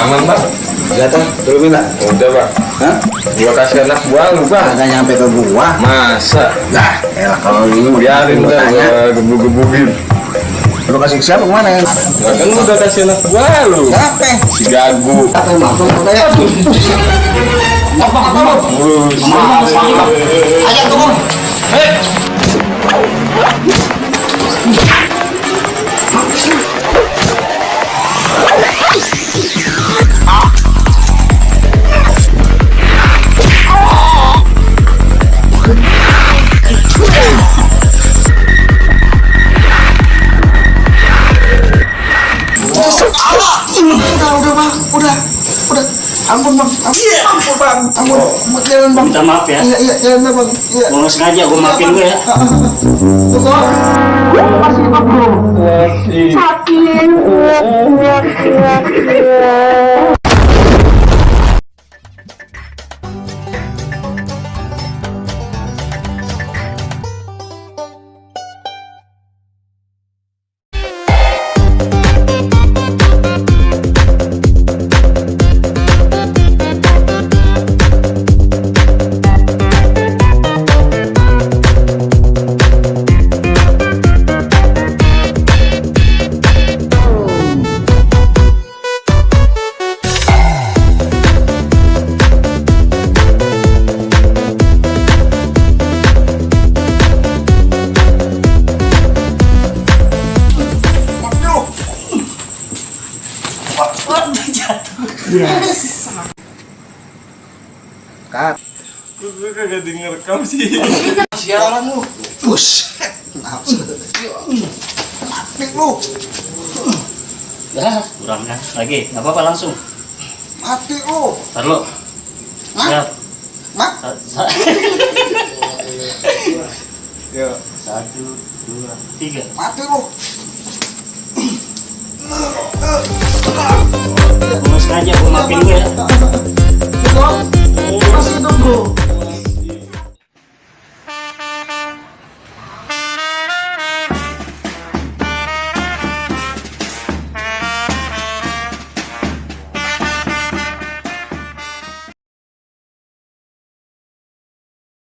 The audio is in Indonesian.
Aman bang. Jatuh, belum minta. Udah bang. Hah? Gua kasih anak buah lu bang. Kagak nyampe ke gua. Masa? Lah, elah kalau ini mau Biarin gua dah tanya. gua gebuk-gebukin. Lu kasih siapa kemana? Nah, kan lu udah kasih anak buah lu. Siapa? Si Gagu. Apa yang langsung katanya? Apa? Ayo turun. Udah bang, udah. Ampun bang, ampun, jalan bang. Minta maaf ya. Iya, jalan bang. Iya. Mau sengaja gue maafin gue ya. Makasih bang bro. Kat. Gue kagak denger rekam sih. Siaran lu. Bus. Mati lu. Dah, kurang kan. Lagi, nggak apa-apa langsung. Mati lu. Ntar lo.